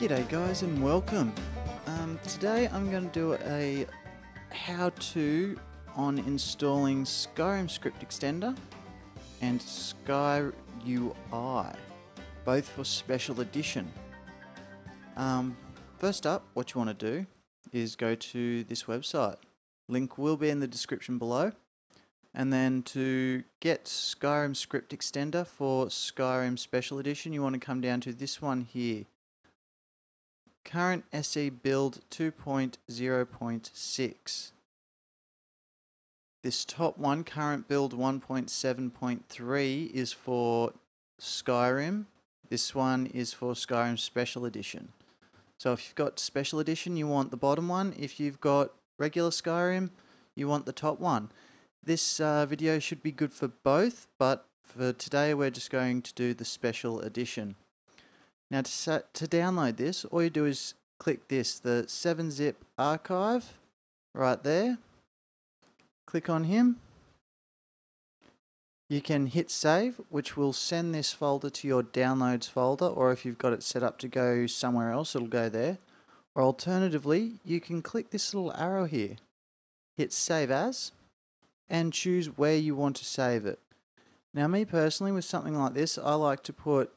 G'day guys and welcome. Today I'm going to do a how-to on installing Skyrim script extender and SkyUI, both for special edition. First up, what you want to do is go to this website. Link will be in the description below. And then to get Skyrim script extender for Skyrim special edition, you want to come down to this one here. Current SE build 2.0.6. This top one, current build 1.7.3, is for Skyrim. This one is for Skyrim Special Edition. So if you've got Special Edition, you want the bottom one. If you've got regular Skyrim, you want the top one. This video should be good for both, but for today we're just going to do the Special Edition. Now to download this, all you do is click this, the 7-zip archive, right there. Click on him. You can hit save, which will send this folder to your downloads folder, or if you've got it set up to go somewhere else, it'll go there. Or alternatively, you can click this little arrow here, hit save as, and choose where you want to save it. Now me personally, with something like this, I like to put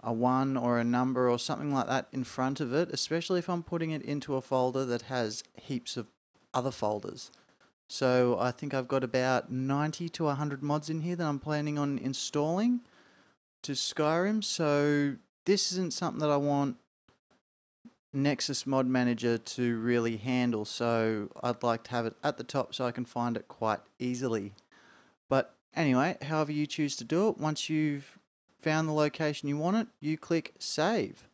a 1 or a number or something like that in front of it, especially if I'm putting it into a folder that has heaps of other folders. So I think I've got about 90 to 100 mods in here that I'm planning on installing to Skyrim, so this isn't something that I want Nexus Mod Manager to really handle, so I'd like to have it at the top so I can find it quite easily. But anyway, however you choose to do it, once you've found the location you want it, you click save.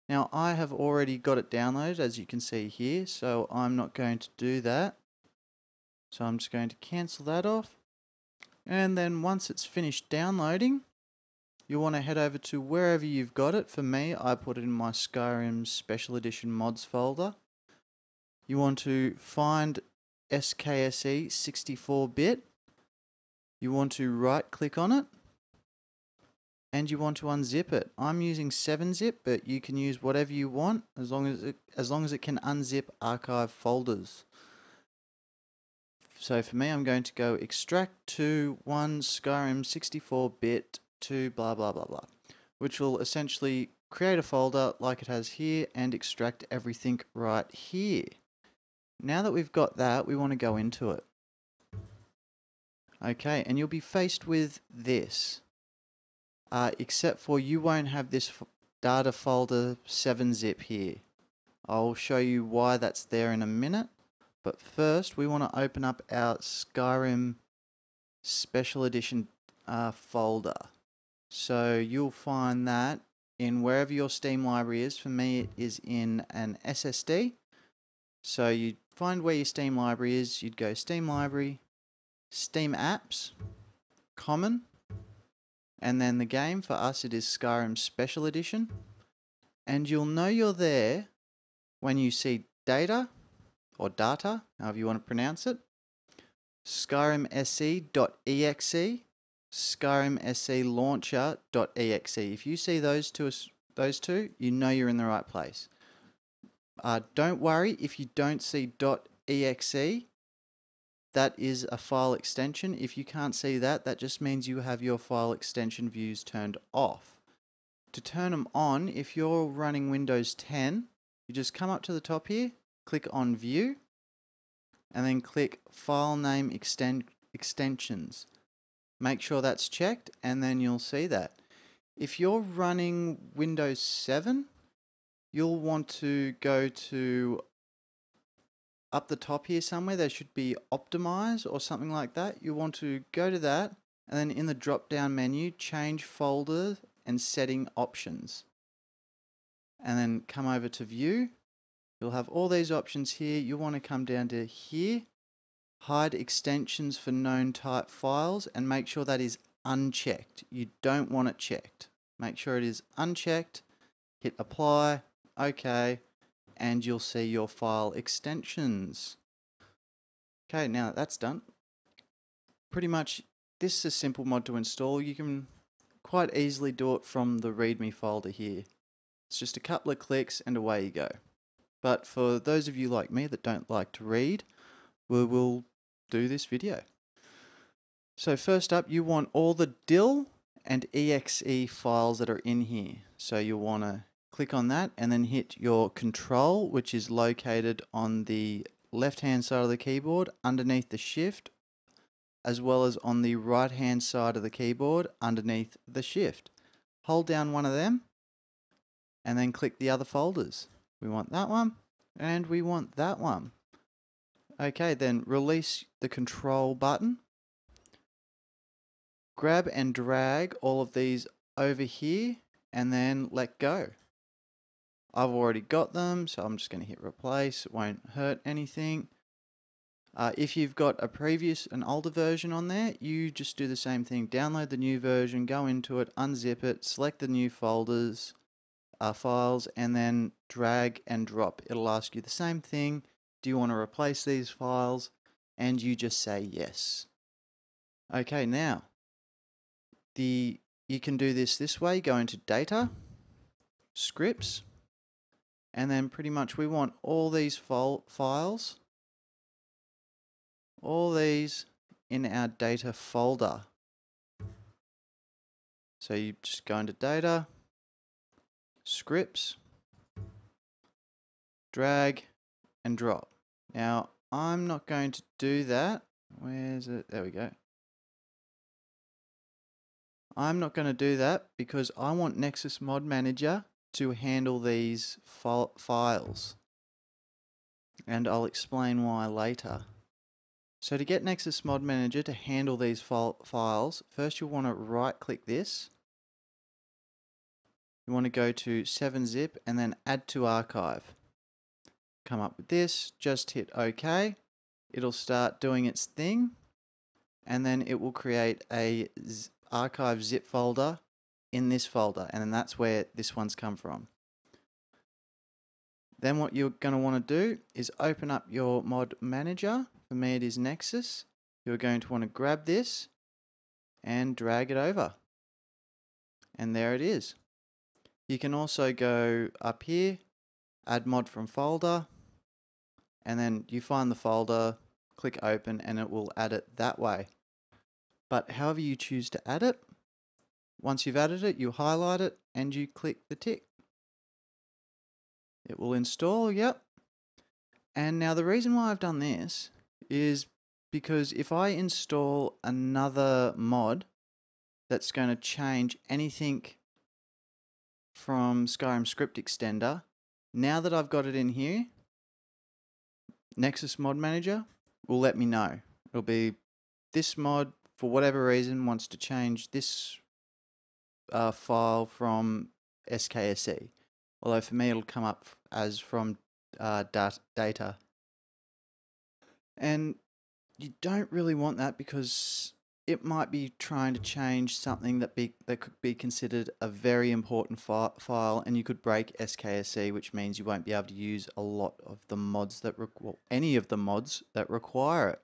Now I have already got it downloaded, as you can see here, so I'm not going to do that. So I'm just going to cancel that off, and then once it's finished downloading, you want to head over to wherever you've got it. For me, I put it in my Skyrim Special Edition mods folder. You want to find SKSE 64-bit. You want to right click on it, and you want to unzip it. I'm using 7-zip, but you can use whatever you want as long as it can unzip archive folders. So for me, I'm going to go extract to one Skyrim 64-bit to blah blah blah blah, which will essentially create a folder like it has here and extract everything right here. Now that we've got that, we want to go into it. Okay, and you'll be faced with this. Except for you won't have this data folder 7-zip here. I'll show you why that's there in a minute. But first, we want to open up our Skyrim Special Edition folder. So you'll find that in wherever your Steam library is. For me, it is in an SSD. So you find where your Steam library is. You'd go Steam Library, Steam Apps, Common, and then the game. For us, it is Skyrim Special Edition. And you'll know you're there when you see data, or data, however you want to pronounce it, Skyrim SE.exe, Skyrim SE Launcher.exe. If you see those two, you know you're in the right place. Don't worry if you don't see .exe. That is a file extension. If you can't see that, that just means you have your file extension views turned off. To turn them on, if you're running Windows 10, you just come up to the top here, click on View, and then click File Name Extensions. Make sure that's checked, and then you'll see that. If you're running Windows 7, you'll want to go to up the top here somewhere. There should be Optimize or something like that. You want to go to that, and then in the drop-down menu, change Folder and Setting Options. And then come over to View. You'll have all these options here. You'll want to come down to here, hide extensions for known type files, and make sure that is unchecked. You don't want it checked. Make sure it is unchecked, hit apply, OK, and you'll see your file extensions. Okay, now that that's done, pretty much this is a simple mod to install. You can quite easily do it from the README folder here. It's just a couple of clicks and away you go. But for those of you like me that don't like to read, we will do this video. So first up, you want all the DIL and exe files that are in here. So you'll want to click on that and then hit your control, which is located on the left hand side of the keyboard underneath the shift, as well as on the right hand side of the keyboard underneath the shift. Hold down one of them and then click the other folders. We want that one and we want that one. Okay, then release the control button. Grab and drag all of these over here and then let go. I've already got them, so I'm just going to hit replace. It won't hurt anything. If you've got an older version on there, you just do the same thing. Download the new version, go into it, unzip it, select the new files, and then drag and drop. It'll ask you the same thing. Do you want to replace these files? And you just say yes. Okay, now, you can do this way. Go into Data, Scripts, and then pretty much we want all these files, all these in our data folder. So you just go into Data, Scripts, drag and drop. Now I'm not going to do that. Where's it? There we go. I'm not going to do that because I want Nexus Mod Manager to handle these files. And I'll explain why later. So to get Nexus Mod Manager to handle these files, first you'll want to right click this. You want to go to 7-zip and then add to archive. Come up with this, just hit OK. It'll start doing its thing and then it will create a archive zip folder in this folder, and then that's where this one's come from. Then what you're going to want to do is open up your mod manager. For me it is Nexus. You're going to want to grab this and drag it over. And there it is. You can also go up here, add mod from folder, and then you find the folder, click open, and it will add it that way. But however you choose to add it, once you've added it, you highlight it and you click the tick. It will install, yep. And now the reason why I've done this is because if I install another mod that's going to change anything from Skyrim Script Extender, now that I've got it in here, Nexus Mod Manager will let me know. It'll be this mod, for whatever reason, wants to change this file from SKSE. Although for me it'll come up as from data. And you don't really want that because it might be trying to change something that could be considered a very important file, and you could break SKSE, which means you won't be able to use a lot of the mods any of the mods that require it.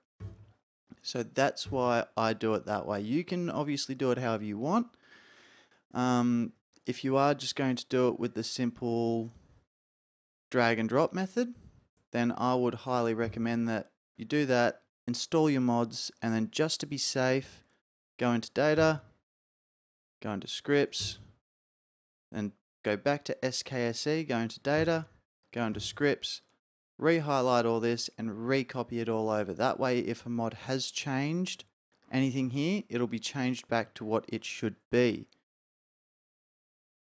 So that's why I do it that way. You can obviously do it however you want. If you are just going to do it with the simple drag and drop method, then I would highly recommend that you do that, install your mods, and then just to be safe, go into Data, go into Scripts, and go back to SKSE, go into Data, go into Scripts, re-highlight all this and re-copy it all over. That way, if a mod has changed anything here, it'll be changed back to what it should be.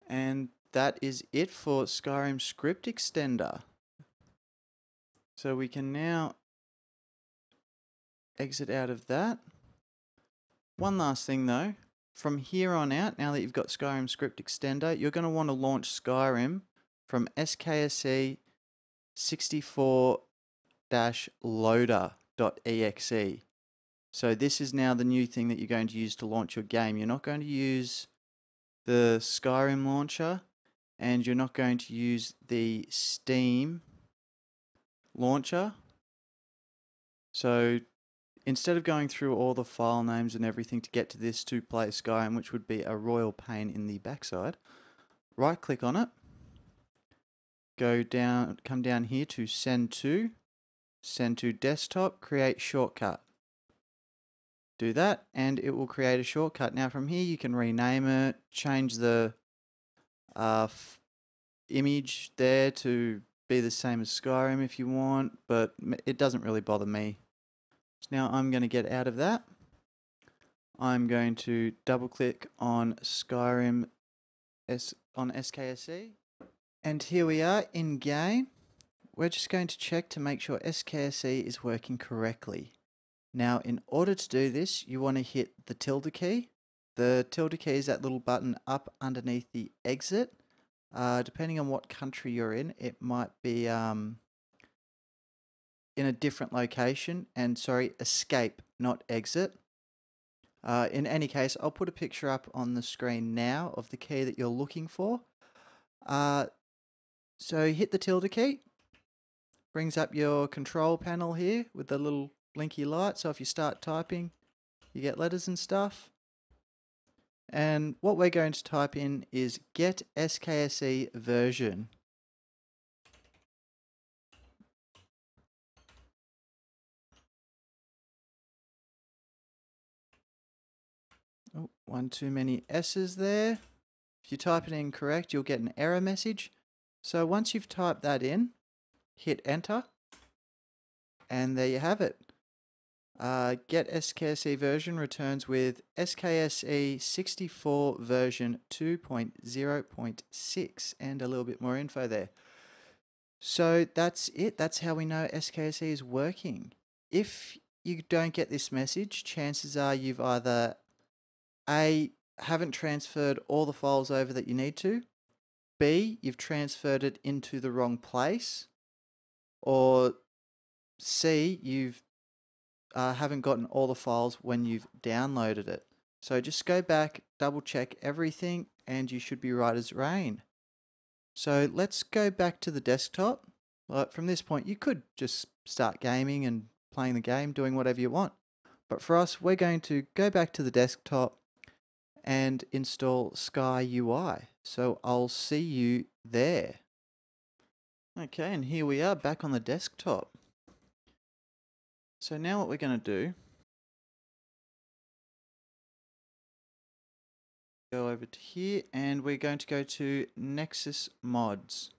And that is it for Skyrim Script Extender. So we can now exit out of that. One last thing though, from here on out, now that you've got Skyrim Script Extender, you're going to want to launch Skyrim from SKSE64-loader.exe. So this is now the new thing that you're going to use to launch your game. You're not going to use the Skyrim launcher, and you're not going to use the Steam launcher. So instead of going through all the file names and everything to get to this to play Skyrim, which would be a royal pain in the backside, right click on it, come down here to send to desktop, create shortcut. Do that and it will create a shortcut. Now from here you can rename it, change the image there to be the same as Skyrim if you want, but it doesn't really bother me. So now I'm going to get out of that. I'm going to double click on Skyrim on SKSE. And here we are in game. We're just going to check to make sure SKSE is working correctly. Now in order to do this, you want to hit the tilde key. The tilde key is that little button up underneath the exit. Depending on what country you're in, it might be in a different location. And sorry, escape, not exit. In any case, I'll put a picture up on the screen now of the key that you're looking for. So hit the tilde key. Brings up your control panel here with the little blinky light. So if you start typing, you get letters and stuff. And what we're going to type in is get SKSE version. Oh, one too many S's there. If you type it incorrect, you'll get an error message. So once you've typed that in, hit enter. And there you have it. Get SKSE version returns with SKSE64 version 2.0.6 and a little bit more info there. So that's it. That's how we know SKSE is working. If you don't get this message, chances are you've either A, haven't transferred all the files over that you need to, B, you've transferred it into the wrong place, or C, you've haven't gotten all the files when you've downloaded it. So just go back, double check everything, and you should be right as rain. So let's go back to the desktop. From this point, you could just start gaming and playing the game, doing whatever you want. But for us, we're going to go back to the desktop and install SkyUI. So I'll see you there. Okay, and here we are back on the desktop. So now what we're going to do, go over to here and we're going to go to Nexus mods.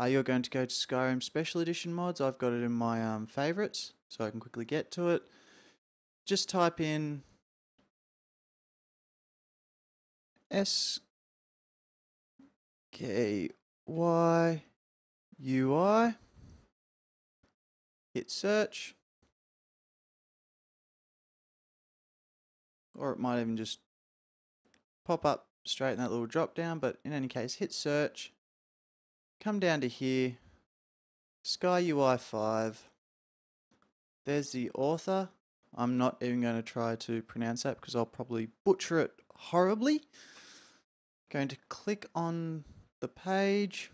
You're going to go to Skyrim Special Edition mods. I've got it in my favorites, so I can quickly get to it. Just type in SKY UI, hit search, or it might even just pop up straight in that little drop down, but in any case, hit search, come down to here, SkyUI 5, there's the author. I'm not even going to try to pronounce that because I'll probably butcher it horribly. Going to click on the page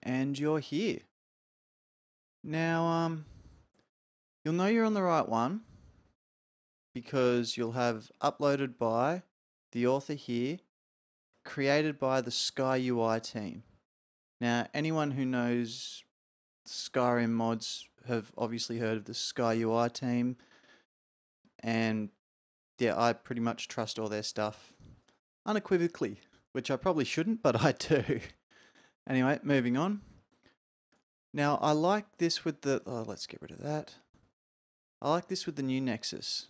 and you're here. Now, you'll know you're on the right one because you'll have uploaded by the author here, created by the SkyUI team. Now, anyone who knows Skyrim mods have obviously heard of the SkyUI team, and yeah, I pretty much trust all their stuff unequivocally, which I probably shouldn't, but I do. Anyway, moving on. Now, I like this with the, let's get rid of that. I like this with the new Nexus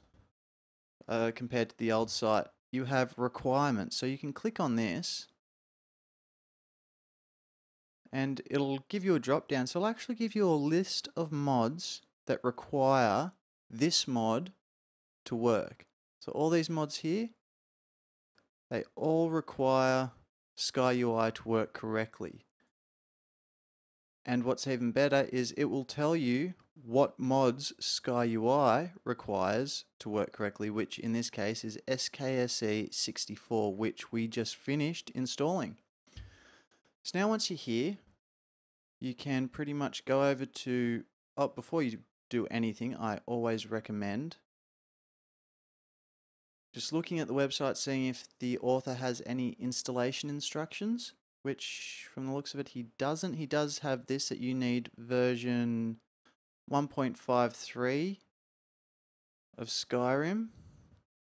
compared to the old site. You have requirements, so you can click on this and it'll give you a drop down. So it'll actually give you a list of mods that require this mod to work. So all these mods here, they all require SkyUI to work correctly. And what's even better is it will tell you what mods SkyUI requires to work correctly, which in this case is SKSE64, which we just finished installing. So now once you're here, you can pretty much go over to, before you do anything, I always recommend just looking at the website, seeing if the author has any installation instructions. which from the looks of it he doesn't. He does have this that you need version 1.53 of Skyrim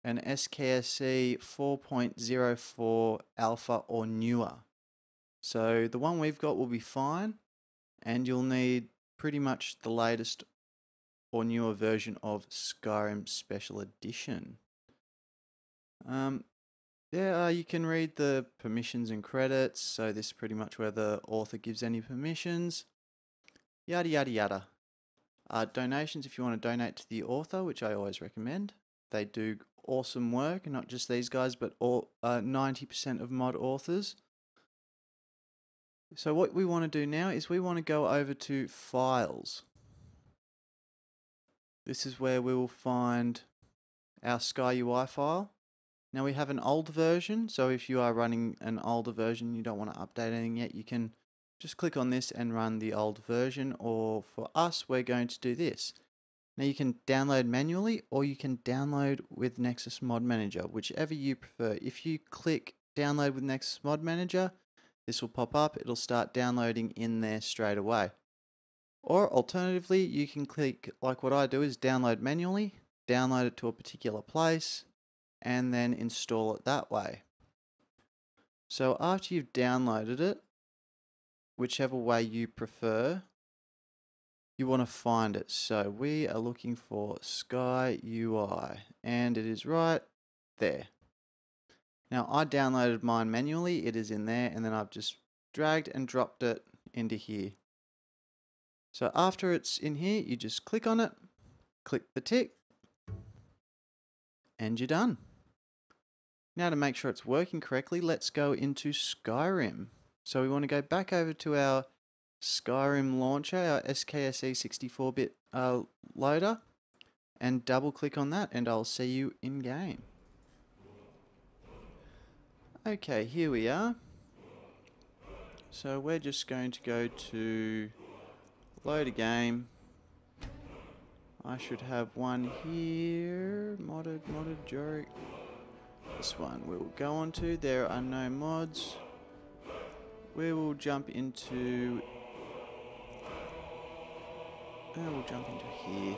and SKSE 4.04 alpha or newer. So the one we've got will be fine, and you'll need pretty much the latest or newer version of Skyrim Special Edition. You can read the permissions and credits, so this is pretty much where the author gives any permissions. Yada yada yada. Donations, if you want to donate to the author, which I always recommend. They do awesome work, not just these guys, but all 90% of mod authors. So what we want to do now is we want to go over to Files. This is where we will find our SkyUI file. Now we have an old version, so if you are running an older version, you don't want to update anything yet, you can just click on this and run the old version, or for us, we're going to do this. Now you can download manually, or you can download with Nexus Mod Manager, whichever you prefer. If you click download with Nexus Mod Manager, this will pop up, it'll start downloading in there straight away. Or alternatively, you can click, like what I do, is download manually, download it to a particular place, and then install it that way. So after you've downloaded it, whichever way you prefer, you want to find it. So we are looking for SkyUI, and it is right there. Now I downloaded mine manually, it is in there, and then I've just dragged and dropped it into here. So after it's in here, you just click on it, click the tick, and you're done. Now to make sure it's working correctly, let's go into Skyrim. So we want to go back over to our Skyrim launcher, our SKSE64 bit loader, and double click on that, and I'll see you in game. Okay, here we are. So we're just going to go to load a game. I should have one here. Modded, Jorik. This one we'll go on to. There are no mods. We will jump into... we'll jump into here.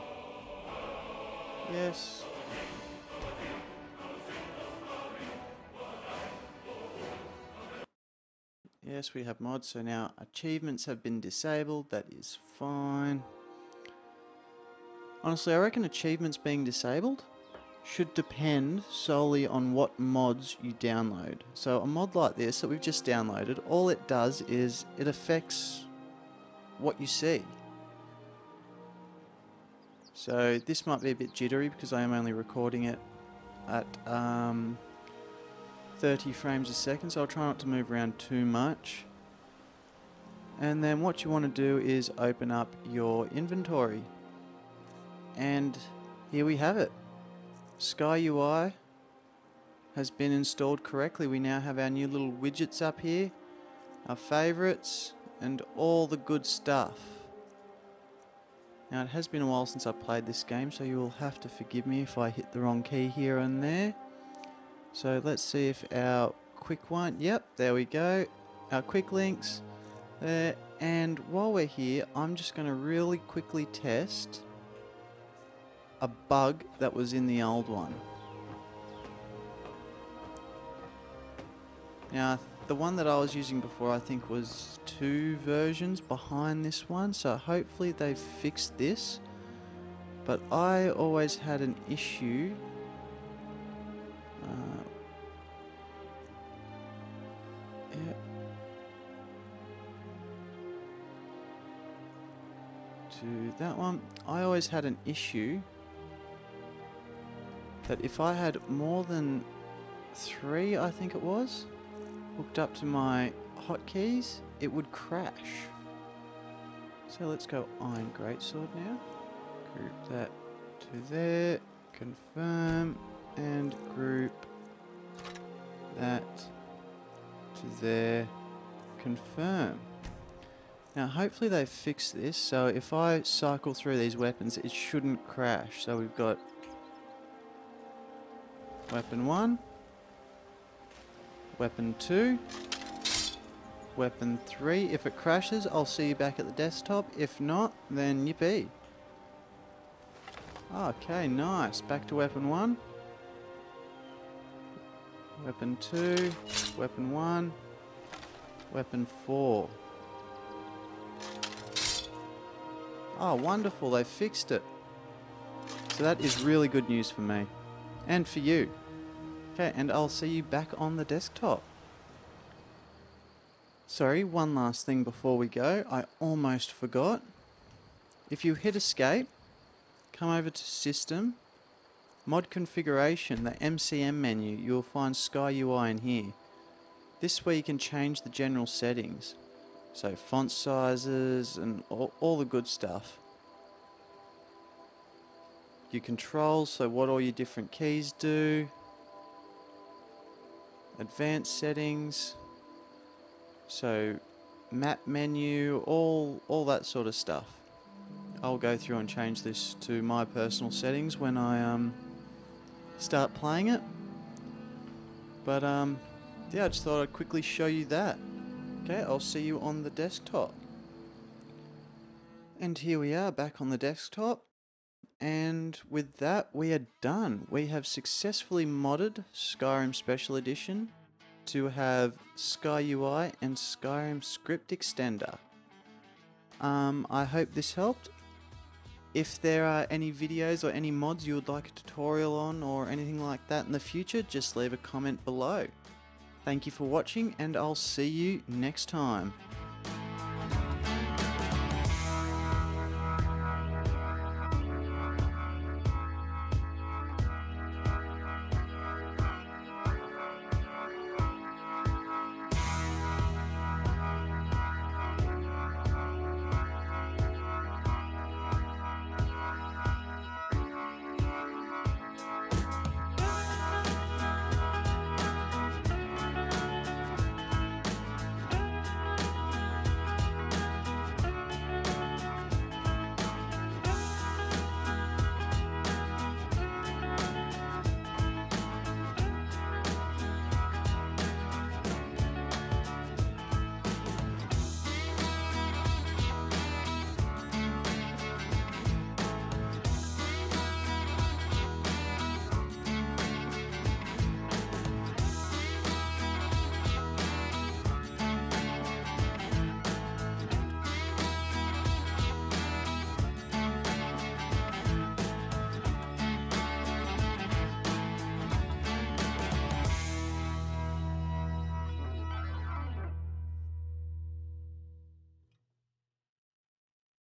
Yes. Yes, we have mods, so now achievements have been disabled. That is fine. Honestly, I reckon achievements being disabled should depend solely on what mods you download. So a mod like this that we've just downloaded, all it does is it affects what you see. So this might be a bit jittery because I am only recording it at 30 frames a second, so I'll try not to move around too much. And then what you want to do is open up your inventory. And here we have it. SkyUI has been installed correctly. We now have our new little widgets up here, our favorites, and all the good stuff. Now it has been a while since I played this game, so you will have to forgive me if I hit the wrong key here and there. So let's see if our quick one, yep, there we go, our quick links there. And while we're here, I'm just going to really quickly test a bug that was in the old one. Now the one that I was using before, I think, was 2 versions behind this one, so hopefully they've fixed this. But I always had an issue to that one. I always had an issue that if I had more than 3, I think it was, hooked up to my hotkeys, it would crash. So let's go Iron Greatsword now. Group that to there, confirm, and group that to there, confirm. Now hopefully they've fixed this, so if I cycle through these weapons it shouldn't crash. So we've got weapon 1, weapon 2, weapon 3. If it crashes, I'll see you back at the desktop. If not, then yippee. Okay, nice. Back to weapon 1. Weapon 2. Weapon 1. Weapon 4. Oh, wonderful. They fixed it. So that is really good news for me. And for you. Okay, and I'll see you back on the desktop. Sorry, one last thing before we go. I almost forgot. If you hit escape, come over to System, Mod Configuration, the MCM menu, you'll find SkyUI in here. This way you can change the general settings. So font sizes and all the good stuff. Your controls, so what all your different keys do. Advanced settings. So map menu, all that sort of stuff. I'll go through and change this to my personal settings when I start playing it. But yeah, I just thought I'd quickly show you that. Okay, I'll see you on the desktop. And here we are back on the desktop. And with that, we are done. We have successfully modded Skyrim Special Edition to have SkyUI and Skyrim Script Extender. I hope this helped. If there are any videos or any mods you would like a tutorial on or anything like that in the future, just leave a comment below. Thank you for watching, and I'll see you next time.